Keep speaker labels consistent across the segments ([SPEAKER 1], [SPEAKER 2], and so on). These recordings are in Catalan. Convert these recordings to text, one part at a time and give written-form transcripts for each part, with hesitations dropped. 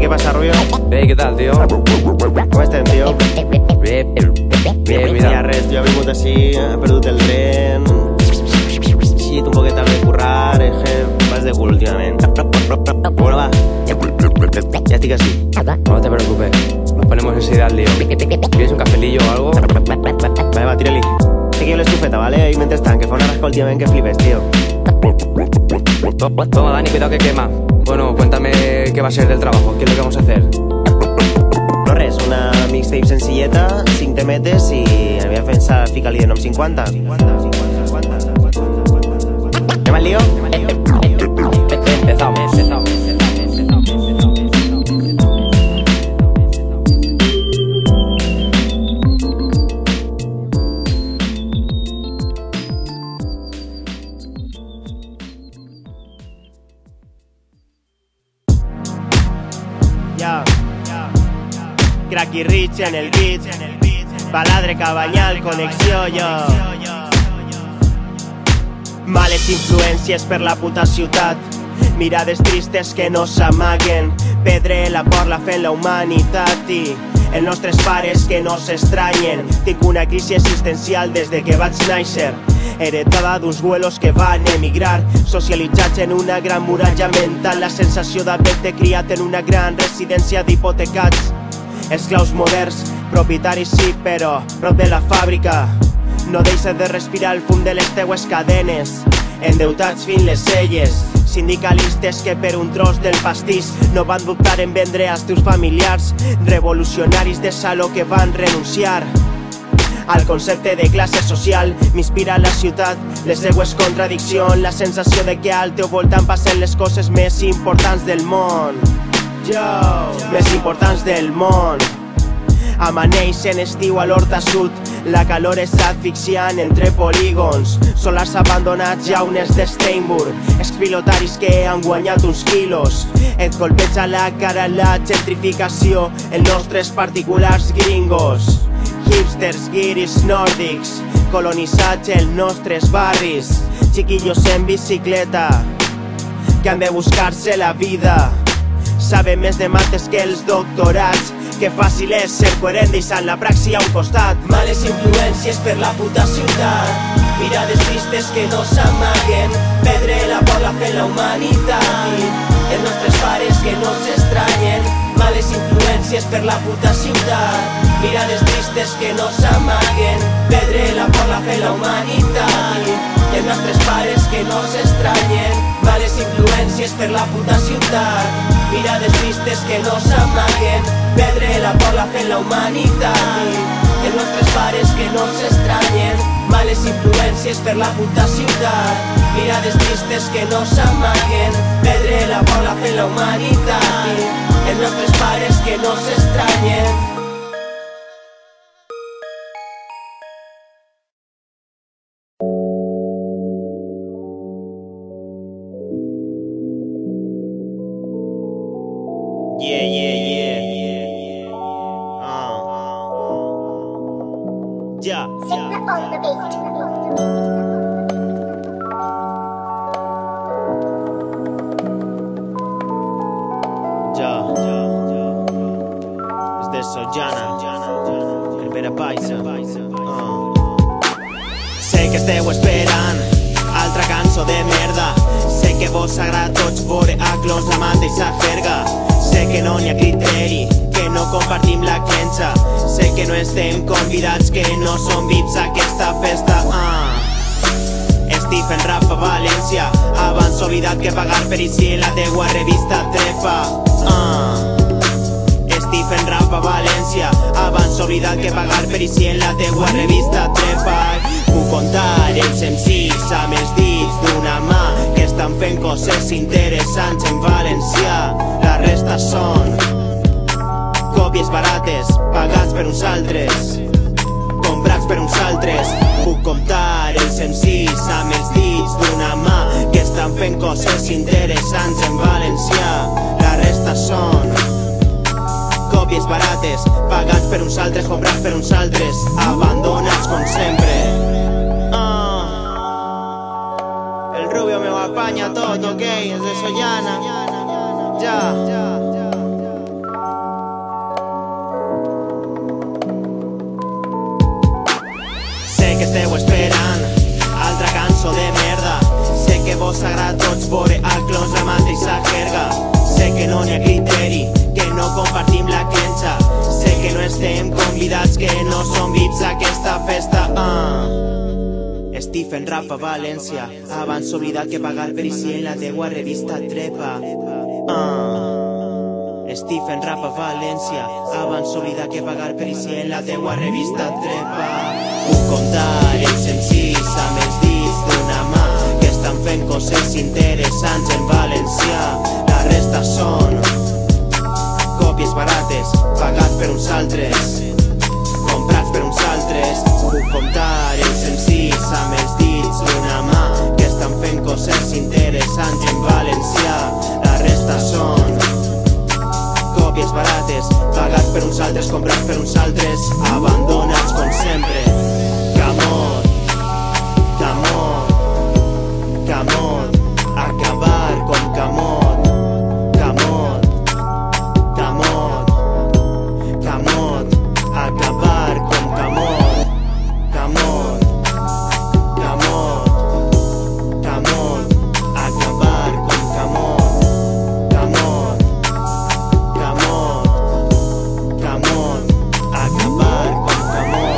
[SPEAKER 1] pasa, Rubio?
[SPEAKER 2] Hey, ¿qué tal, tío?
[SPEAKER 1] Com estem, tio?
[SPEAKER 2] Bé, mira.
[SPEAKER 1] Ja, res, jo he vingut així, he perdut el tren, xiit un poquet tarde de currar, és que vas de cul últimament. Bueno, va, ya estic así.
[SPEAKER 2] No te preocupes, nos ponemos enseguida al lío. ¿Quieres un cafelillo o algo?
[SPEAKER 1] Vale, va, tira-li. Sé que jo l'estufeta, ¿vale? I mentrestant, que fa una rasca últimament que flipes, tio.
[SPEAKER 2] Toma, Dani, cuidado que quema. Bueno, cuéntame qué va a ser del trabajo, qué es lo que vamos a hacer.
[SPEAKER 1] No res, una mixtape senzilleta, 5 temetes i havia pensat ficar-li de nom 50. Anem al lío?
[SPEAKER 2] Empezamos.
[SPEAKER 1] Cracky Rich en el beat, Baladre Cabanyal, connexió jo. Males influències per la puta ciutat, mirades tristes que no s'amaguen, pedrela por la fe en la humanitat i els nostres pares que no s'estranyen. Tinc una crisi existencial des de que vaig néixer, heretada d'uns güelos que van emigrar, socialitzats en una gran muralla mental, la sensació d'haver-te criat en una gran residència d'hipotecats. Esclaus moderns, propietaris sí, però prop de la fàbrica. No deixes de respirar el fum de les teues cadenes, endeutats fins les celles, sindicalistes que per un tros del pastís no van dubtar en vendre als teus familiars, revolucionaris de saló que van renunciar al concepte de classe social. M'inspira la ciutat, les seues contradiccions, la sensació de que al teu voltant passen les coses més importants del món. Més importants del món. Amaneix en estiu a l'Horta Sud, la calor és asfixiant entre polígons, solars abandonats, llaunes de Steinburg, expilotaris que han guanyat uns quilos. Et colpeja la cara la gentrificació, els nostres particulars gringos, hipsters, guiris nòrdics, colonitzats els nostres barris, chiquillos en bicicleta que han de buscar-se la vida. Saben més de mates que els doctorats, que fàcil és ser coherent deixant la praxi a un costat. Males influències per la puta ciutat, mirades tristes que no s'amaguen, pedrela por la fe en la humanitat i els nostres pares que no s'estranyen. Males influències per la puta ciutat, mirades tristes que no s'amaguen, pedrela por la fe en la humanitat i els nostres pares que no s'estranyen. Males influències per la puta ciutat, mirades tristes que no s'amaguen, pedrela por la fe en la humanitat i els nostres pares que no s'estranyen. Males influències per la puta ciutat, mirades tristes que no s'amaguen, pedrela por la fe en la humanitat i els nostres pares que no s'estranyen.
[SPEAKER 3] Es de Sojana, el Pere Paisa.
[SPEAKER 1] Sé que esteu esperant altra cançó de merda, sé que vos agrada tots veure a clons la mateixa jerga, sé que no n'hi ha criteri, que no compartim la creença, sé que no estem convidats, que no som VIPs a aquesta festa. Stephen Rap a València, abans oblidat que pagar per ici en la teua revista trepa. Stephen Rap a València, abans oblidat que pagar per ici en la teua revista trepa. Puc contar els MCs amb els dits d'una mà que estan fent coses interessants en valencià. La resta són còpies barates, pagats per uns altres, comprats per uns altres. Puc comptar els MCs amb els dits d'una mà que estan fent coses interessants en valencià. La resta són còpies barates, pagats per uns altres, comprats per uns altres, abandonats com sempre. El Rubio me ho apanya tot, ok, és de Sojana. Ja. esteu esperant? Altra cançó de merda. Sé que vos agrada tots veure a clons la mateixa jerga. Sé que no n'hi ha criteri, que no compartim la creença. Sé que no estem convidats, que no som VIPs a aquesta festa. Stephen rap a València. Abans oblidat que pagar per ici en la teua revista trepa. Stephen rap a València. Abans oblidat que pagar per ici en la teua revista trepa. Puc comptar els MCs amb els dits d'una mà que estan fent coses interessants en valencià. La resta són còpies barates pagats per uns altres, comprats per uns altres. Puc comptar els MCs amb els dits d'una mà que estan fent coses interessants en valencià. La resta són còpies barates pagats per uns altres, comprats per uns altres, abandonats com sempre. Camot, camot, camot, acabar com camot. Camot, camot, camot, acabar com camot. Camot, camot, camot, acabar com camot. Camot, camot, camot, acabar com camot.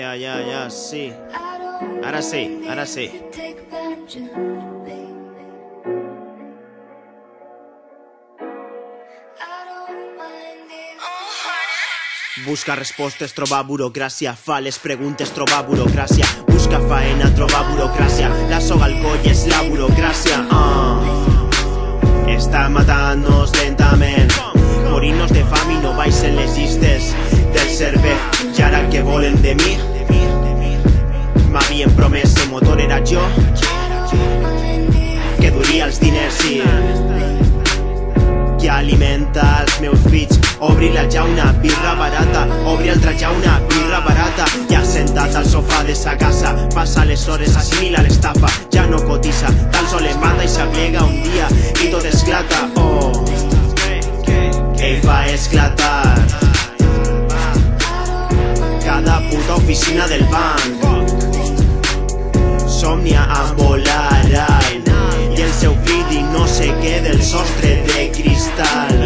[SPEAKER 1] Yeah, sí. Ahora sí, ahora sí. Busca respostes, trobar burocràcia. Fa les preguntes, trobar burocràcia. Busca faena, trobar burocràcia. La soga al coll és la burocràcia. Està matant-nos lentament. Morir-nos de fam i no baixen les llistes del cervell. I ara què volen de mi? M'havien promès el motor era jo, que duria els diners i que alimenta els meus fills. Obri la jauna, birra barata. Obri altra jauna, birra barata. Ja sentat al sofà de sa casa, passa les hores, assimila l'estafa. Ja no cotitza, tan sol em mata i s'aplega un dia i tot esclata. Ell va esclatar cada puta oficina del banc. Somnia amb volar alt i el seu fill no sé què del sostre de cristal.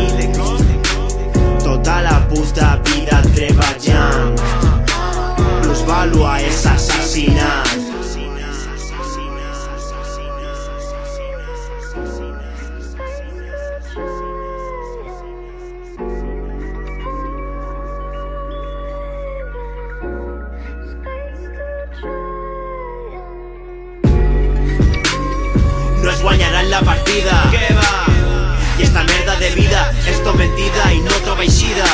[SPEAKER 1] Tota la puta vida treballant, plusvàlua és assassinat. No es guanyaran la partida, què va? I esta merda de vida és tot mentida i no troba eixida.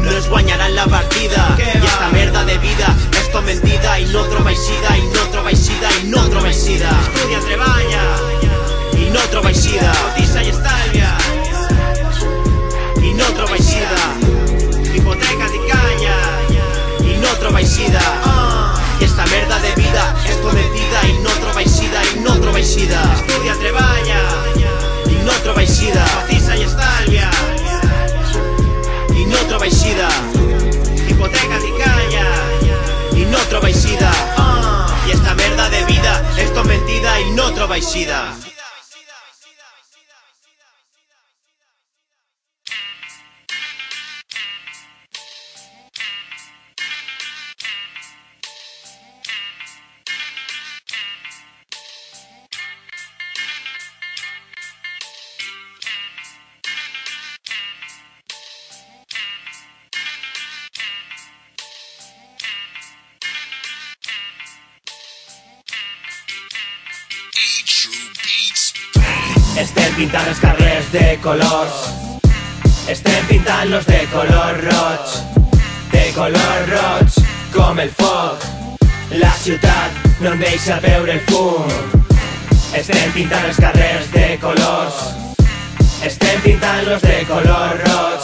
[SPEAKER 1] No es guanyaran la partida, i esta merda de vida és tot mentida i no troba eixida, i no troba eixida, i no troba eixida. Estudia, treballa i no troba eixida. Cotitza i estalvia i no troba eixida. Hipoteca i calla i no troba eixida. I esta merda de vida és tot mentida i no troba eixida, i no troba eixida. Estudia, treballa i no troba eixida. Cotitza i estalvia i no troba eixida. Hipoteca i calla i no troba eixida. I esta merda de vida és tot mentida i no troba eixida. Estem pintant els carrers de colors estem pintant-los de color roig, com el foc. La ciutat no em deixa veure el fum. Estem pintant els carrers de colors, estem pintant-los de color roig,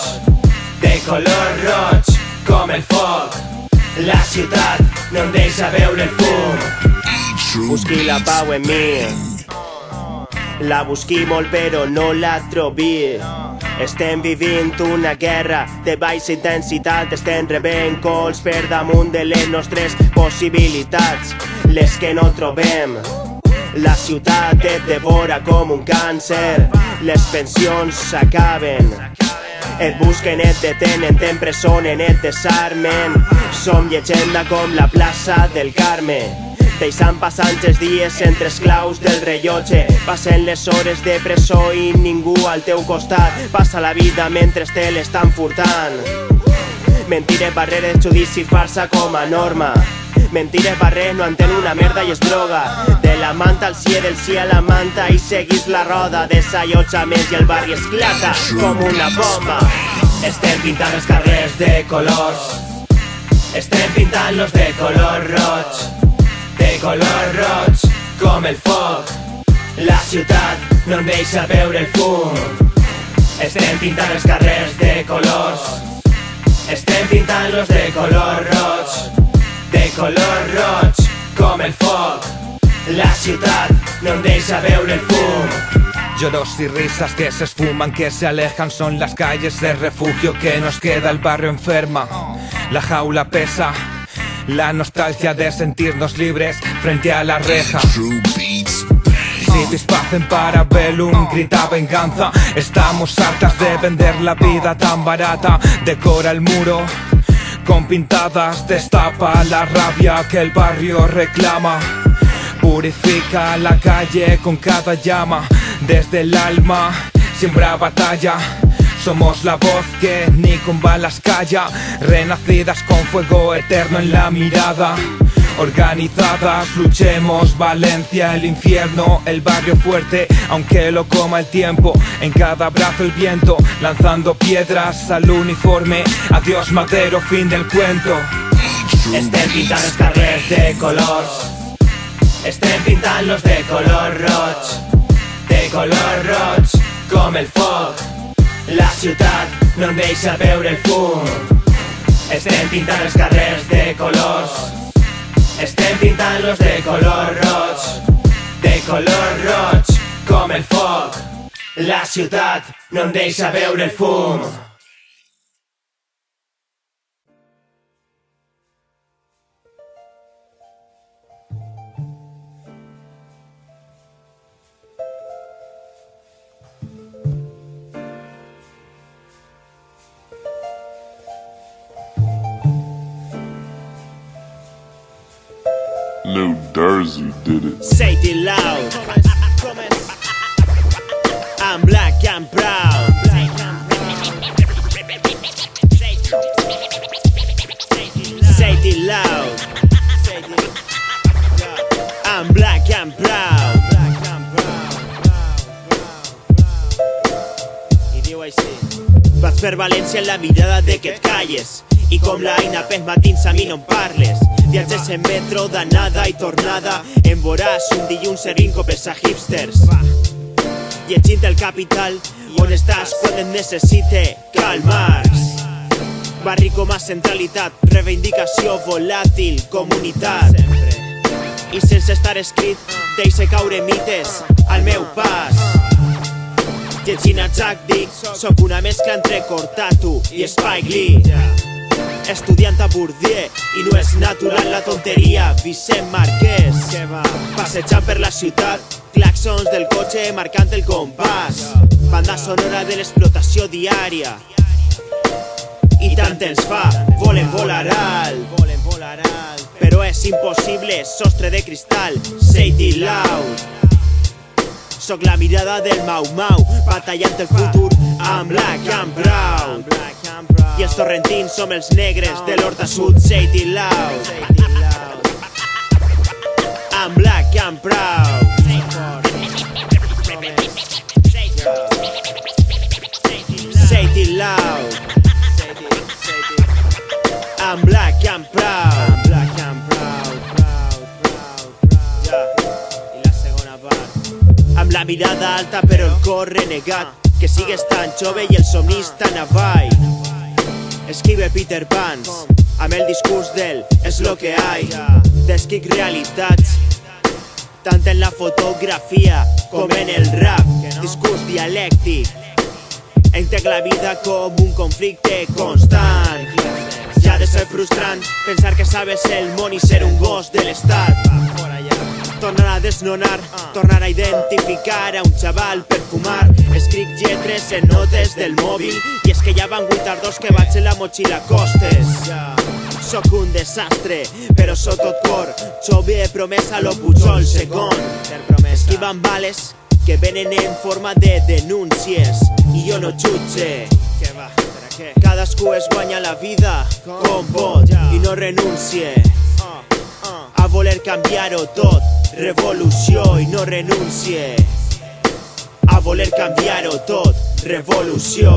[SPEAKER 1] com el foc. La ciutat no em deixa veure el fum. Busqui la pau en mi, la busqui molt però no la trobi. Estem vivint una guerra de baixa intensitat, estem rebent cols per damunt de les nostres possibilitats, les que no trobem. La ciutat et devora com un càncer, les pensions s'acaben, et busquen, et detenen, t'empresonen, et desarmen. Som llegenda com la plaça del Carme, deixant passant els dies entre esclaus del rellotge. Passen les hores de presó i ningú al teu costat. Passa la vida mentre te l'estan furtant. Mentires, barreres, judici, farsa com a norma. Mentires, barreres, no entén una merda i es droga. De la manta al cie, del cie a la manta i seguís la roda. Desallotjaments i el barri esclata com una bomba. Estem pintant els carrers de colors, estem pintant-los de color roig, com el foc. La ciutat no em deixa veure el fum. Estem pintant els carrers de colors, estem pintant-los de color roig, com el foc. La ciutat no em deixa veure el fum.
[SPEAKER 4] Lloros y risas que se esfuman, que se alejan, son las calles de refugio que nos queda el barrio enferma. La jaula pesa, la nostalgia de sentirnos libres frente a la reja. Si dispacen para Bellum, grita venganza. Estamos hartas de vender la vida tan barata. Decora el muro con pintadas, destapa la rabia que el barrio reclama. Purifica la calle con cada llama, desde el alma siembra batalla. Somos la voz que ni con balas calla, renacidas con fuego eterno en la mirada. Organizadas, luchemos, Valencia, el infierno, el barrio fuerte, aunque lo coma el tiempo. En cada brazo el viento, lanzando piedras al uniforme. Adiós Madero, fin del cuento.
[SPEAKER 1] Estem pintant els carrers de colors, estem pintant-los de color roig, com el foc. La ciutat no em deixa veure el fum. Estem pintant els carrers de colors, estem pintant-los de color roig, com el foc. La ciutat no em deixa veure el fum.
[SPEAKER 5] Lil Durzi did it.
[SPEAKER 3] Say it loud. I'm black, I'm proud. Say it loud. I'm black, I'm proud. I diu així. Vaig per València en la mirada de que et calles, i com l'Aina pels matins a mi no em parles. Viatges en metro d'anada i tornada, en voràs un dilluns servint copes a hipsters, llegint el Capital, on estàs quan et necessite Karl Marx. Barri com a centralitat, reivindicació volàtil, comunitat. I sense estar escrit, deixe caure mites al meu pas. Llegint a Jack Dick, sóc una mescla entre Cortatu i Spike Lee. Estudiant a Bourdieu i no és natural la tonteria. Vicent Marquès, passejant per la ciutat, claxons del cotxe marcant el compàs, banda sonora de l'explotació diària. I tant ens fa, volen volar alt, però és impossible, sostre de cristal. Say it loud. Soc la mirada del Mau Mau, batallant el futur amb black and brown. I els torrentins som els negres de l'Horta Sud. Say it loud. I'm black and proud. Say it loud. I'm black, I'm proud. I'm black, I'm proud, yeah. I la segona part. Amb la mirada alta però el cor renegat, que sigues tan jove i el somnis tan avall. Escribe Peter Pans amb el discurs del és lo que hay. Descric realitats tant en la fotografia com en el rap. Discurs dialèctic, entenc la vida com un conflicte constant. Ja ha de ser frustrant pensar que sabes el món i ser un gos de l'estat. Tornar a desnonar, tornar a identificar a un xaval per fumar. Escric lletres en notes del mòbil i és que ja van 8 ardors que vaig en la motxilla a costes. Soc un desastre, però sóc tot cor. Jove promesa lo Pujol segon. Esquivant bales que venen en forma de denúncies i jo no jutge. Cadascú es guanya la vida com pot i no renuncie a voler canviar-ho tot. Revolució i no renuncie a voler canviar-ho tot. Revolució.